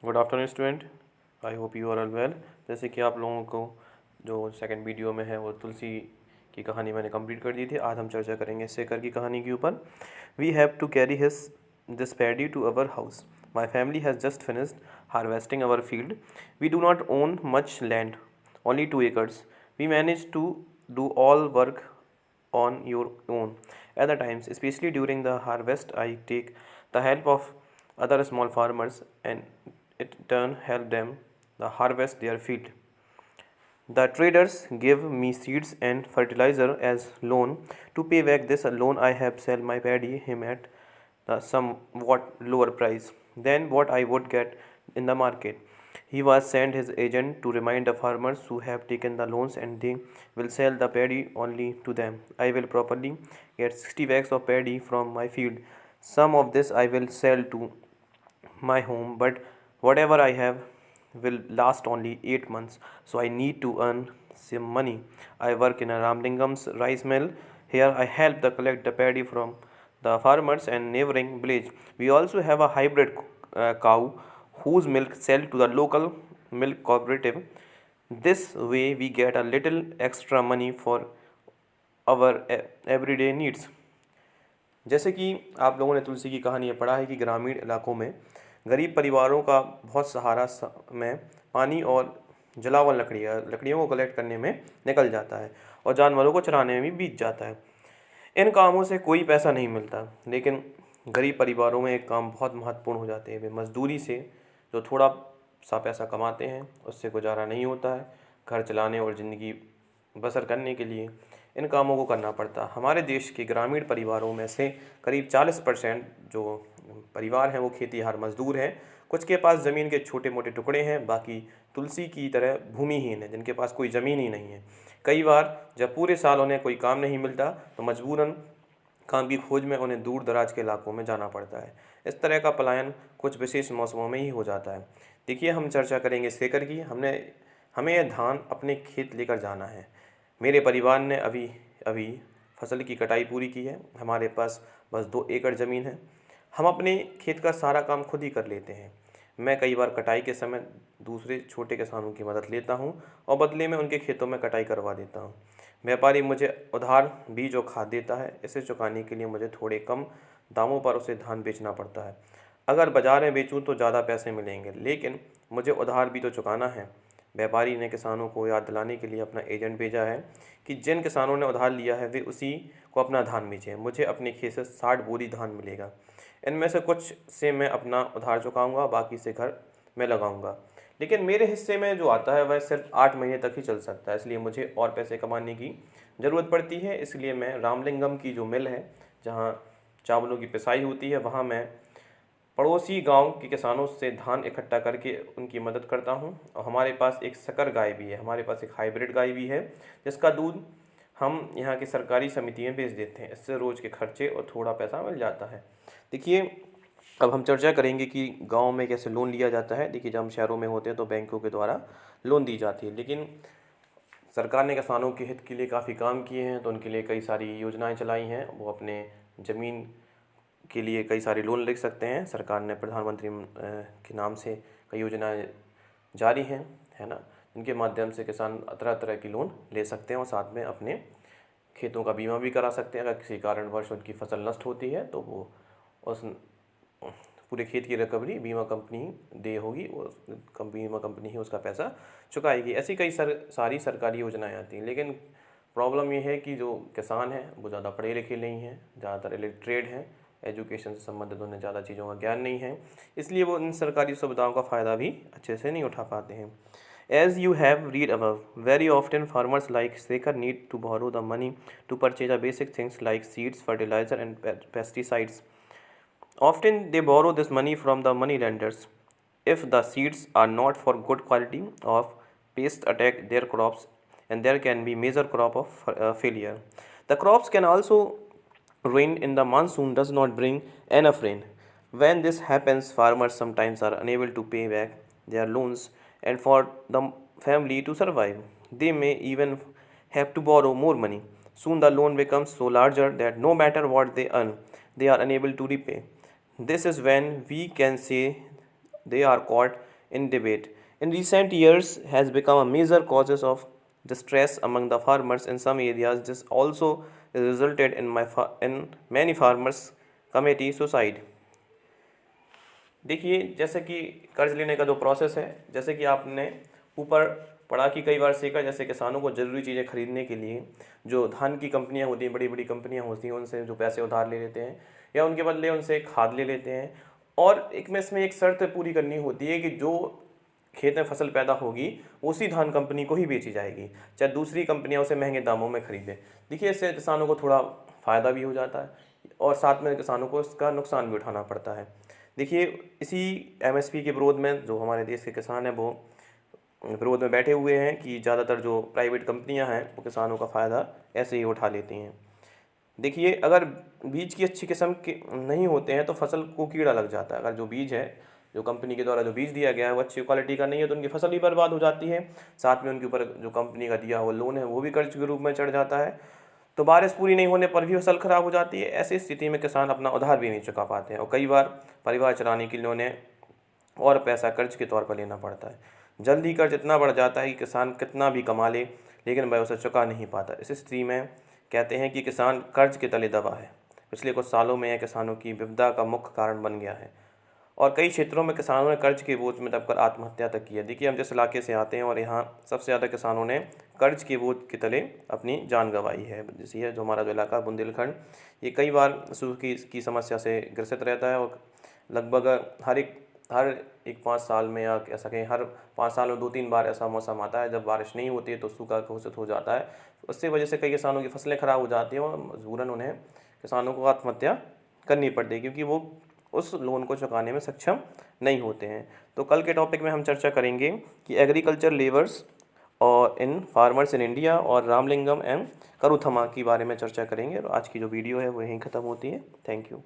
Good afternoon student. I hope you are all well. जैसे कि आप लोगों को जो सेकंड वीडियो में है वो तुलसी की कहानी मैंने कंप्लीट कर दी थी। आज हम चर्चा करेंगे शेखर की कहानी के ऊपर। We have to carry his this paddy to our house. My family has just finished harvesting our field. We do not own much land, only 2 acres. We manage to do all work on your own. At the times, especially during the harvest, I take the help of other small farmers and in turn help them the harvest their field. The traders give me seeds and fertilizer as loan. To pay back this loan, I have sell my paddy him at the somewhat lower price than what I would get in the market. He was sent his agent to remind the farmers who have taken the loans and they will sell the paddy only to them. I will properly get 60 bags of paddy from my field. Some of this I will sell to my home, but whatever I have will last only 8 months, so I need to earn some money. I work in a Ramlingham's rice mill. Here I help to collect the paddy from the farmers and neighboring village. We also have a hybrid cow whose milk sell to the local milk cooperative. This way we get a little extra money for our everyday needs. जैसे कि आप लोगों ने तुलसी की कहानी में पढ़ा है कि ग्रामीण इलाकों में गरीब परिवारों का बहुत सहारा में पानी और जलावन लकड़ियों को कलेक्ट करने में निकल जाता है और जानवरों को चराने में भी बीत जाता है। इन कामों से कोई पैसा नहीं मिलता, लेकिन गरीब परिवारों में एक काम बहुत महत्वपूर्ण हो जाते हैं। वे मजदूरी से जो थोड़ा सा पैसा कमाते हैं उससे गुजारा नहीं होता है। घर चलाने और ज़िंदगी बसर करने के लिए इन कामों को करना पड़ता। हमारे देश के ग्रामीण परिवारों में से करीब 40% जो परिवार हैं वो खेतीहार मजदूर हैं। कुछ के पास ज़मीन के छोटे मोटे टुकड़े हैं, बाकी तुलसी की तरह भूमिहीन है जिनके पास कोई ज़मीन ही नहीं है। कई बार जब पूरे साल उन्हें कोई काम नहीं मिलता तो मजबूरन काम की खोज में उन्हें दूर दराज के इलाकों में जाना पड़ता है। इस तरह का पलायन कुछ विशेष मौसमों में ही हो जाता है। देखिए, हम चर्चा करेंगे शेखर की। हमें यह धान अपने खेत लेकर जाना है। मेरे परिवार ने अभी अभी फसल की कटाई पूरी की है। हमारे पास बस 2 एकड़ ज़मीन है। हम अपने खेत का सारा काम खुद ही कर लेते हैं। मैं कई बार कटाई के समय दूसरे छोटे किसानों की मदद लेता हूँ और बदले में उनके खेतों में कटाई करवा देता हूँ। व्यापारी मुझे उधार बीज और खाद देता है। इसे चुकाने के लिए मुझे थोड़े कम दामों पर उसे धान बेचना पड़ता है। अगर बाजार में बेचूँ तो ज़्यादा पैसे मिलेंगे, लेकिन मुझे उधार भी तो चुकाना है। व्यापारी ने किसानों को याद दिलाने के लिए अपना एजेंट भेजा है कि जिन किसानों ने उधार लिया है वे उसी को अपना धान बेचें। मुझे अपने खेत से 60 बोरी धान मिलेगा। इनमें से कुछ से मैं अपना उधार चुकाऊंगा, बाकी से घर में लगाऊंगा। लेकिन मेरे हिस्से में जो आता है वह सिर्फ 8 महीने तक ही चल सकता है, इसलिए मुझे और पैसे कमाने की ज़रूरत पड़ती है। इसलिए मैं रामलिंगम की जो मिल है जहाँ चावलों की पिसाई होती है वहाँ मैं पड़ोसी गांव के किसानों से धान इकट्ठा करके उनकी मदद करता हूं। और हमारे पास एक संकर गाय भी है, हमारे पास एक हाइब्रिड गाय भी है जिसका दूध हम यहाँ की सरकारी समिति में बेच देते हैं। इससे रोज़ के खर्चे और थोड़ा पैसा मिल जाता है। देखिए, अब हम चर्चा करेंगे कि गांव में कैसे लोन लिया जाता है। देखिए, जब हम शहरों में होते हैं तो बैंकों के द्वारा लोन दी जाती है, लेकिन सरकार ने किसानों के हित के लिए काफ़ी काम किए हैं, तो उनके लिए कई सारी योजनाएं चलाई हैं। वो अपने ज़मीन के लिए कई सारे लोन ले सकते हैं। सरकार ने प्रधानमंत्री के नाम से कई योजनाएं जारी हैं, है ना, जिनके माध्यम से किसान तरह तरह की लोन ले सकते हैं और साथ में अपने खेतों का बीमा भी करा सकते हैं। अगर किसी कारणवश उनकी फसल नष्ट होती है तो वो उस पूरे खेत की रिकवरी बीमा कंपनी दे होगी, बीमा कंपनी ही उसका पैसा चुकाएगी। ऐसी कई सारी सरकारी योजनाएं आती हैं, लेकिन प्रॉब्लम ये है कि जो किसान हैं वो ज़्यादा पढ़े लिखे नहीं हैं, ज़्यादातर इलिटरेट हैं, एजुकेशन से संबंधित उन्हें ज़्यादा चीज़ों का ज्ञान नहीं है, इसलिए वो इन सरकारी सुविधाओं का फ़ायदा भी अच्छे से नहीं उठा पाते हैं। As you have read above, very often farmers like Sekhar need to borrow the money to purchase the basic things like seeds, fertilizer, and pesticides. Often they borrow this money from the money lenders. If the seeds are not for good quality of pests attack their crops, and there can be major crop of failure. The crops can also rain in the monsoon does not bring enough rain. When this happens, farmers sometimes are unable to pay back their loans, and for the family to survive, they may even have to borrow more money. Soon the loan becomes so larger that no matter what they earn, they are unable to repay. This is when we can say they are caught in debate. In recent years, has become a major causes of distress among the farmers in some areas. This also resulted in many farmers committee suicide. देखिए, जैसे कि कर्ज लेने का जो process है, जैसे कि आपने ऊपर पढ़ा कि कई बार सेका, जैसे किसानों को ज़रूरी चीज़ें खरीदने के लिए जो धान की कंपनियां होती हैं, बड़ी बड़ी कंपनियां होती हैं, उनसे जो पैसे उधार ले लेते हैं या उनके बदले उनसे खाद ले लेते हैं। और एक में इसमें एक शर्त पूरी करनी होती है कि जो खेत में फसल पैदा होगी उसी धान कंपनी को ही बेची जाएगी, चाहे दूसरी कंपनियां उसे महंगे दामों में खरीदें। देखिए, इससे किसानों को थोड़ा फ़ायदा भी हो जाता है और साथ में किसानों को इसका नुकसान भी उठाना पड़ता है। देखिए, इसी एमएसपी के विरोध में जो हमारे देश के किसान हैं वो विरोध में बैठे हुए हैं कि ज़्यादातर जो प्राइवेट कंपनियां हैं वो किसानों का फ़ायदा ऐसे ही उठा लेती हैं। देखिए, अगर बीज की अच्छी किस्म के नहीं होते हैं तो फसल को कीड़ा लग जाता है। अगर जो बीज है, जो कंपनी के द्वारा जो बीज दिया गया है वो अच्छी क्वालिटी का नहीं है तो उनकी फसल भी बर्बाद हो जाती है। साथ में उनके ऊपर जो कंपनी का दिया हुआ लोन है वो भी कर्ज के रूप में चढ़ जाता है। तो बारिश पूरी नहीं होने पर भी फसल खराब हो जाती है। ऐसी स्थिति में किसान अपना उधार भी नहीं चुका पाते हैं और कई बार परिवार चलाने के लिए उन्हें और पैसा कर्ज के तौर पर लेना पड़ता है। जल्दी कर्ज इतना बढ़ जाता है कि किसान कितना भी कमा ले लेकिन वह उसे चुका नहीं पाता। इस स्थिति में कहते हैं कि किसान कर्ज के तले दबा है। पिछले कुछ सालों में यह किसानों की विपदा का मुख्य कारण बन गया है और कई क्षेत्रों में किसानों ने कर्ज के बोझ में दबकर आत्महत्या तक की है। देखिए, हम जिस इलाके से आते हैं और यहाँ सबसे ज़्यादा किसानों ने कर्ज के बोझ के तले अपनी जान गंवाई है। जैसे ये जो हमारा जो इलाका बुंदेलखंड, ये कई बार सूखे की समस्या से ग्रसित रहता है और लगभग हर एक 5 साल में या कह सकें हर 5 साल में 2-3 बार ऐसा मौसम आता है जब बारिश नहीं होती है तो सूखा घोषित हो जाता है। उससे वजह से कई किसानों की फसलें ख़राब हो जाती हैं और मजबूरन उन्हें किसानों को आत्महत्या करनी पड़ती है क्योंकि वो उस लोन को चुकाने में सक्षम नहीं होते हैं। तो कल के टॉपिक में हम चर्चा करेंगे कि एग्रीकल्चर लेबर्स और इन फार्मर्स इन इंडिया और रामलिंगम एंड करुथमा के बारे में चर्चा करेंगे। और आज की जो वीडियो है वो यहीं ख़त्म होती है। Thank you.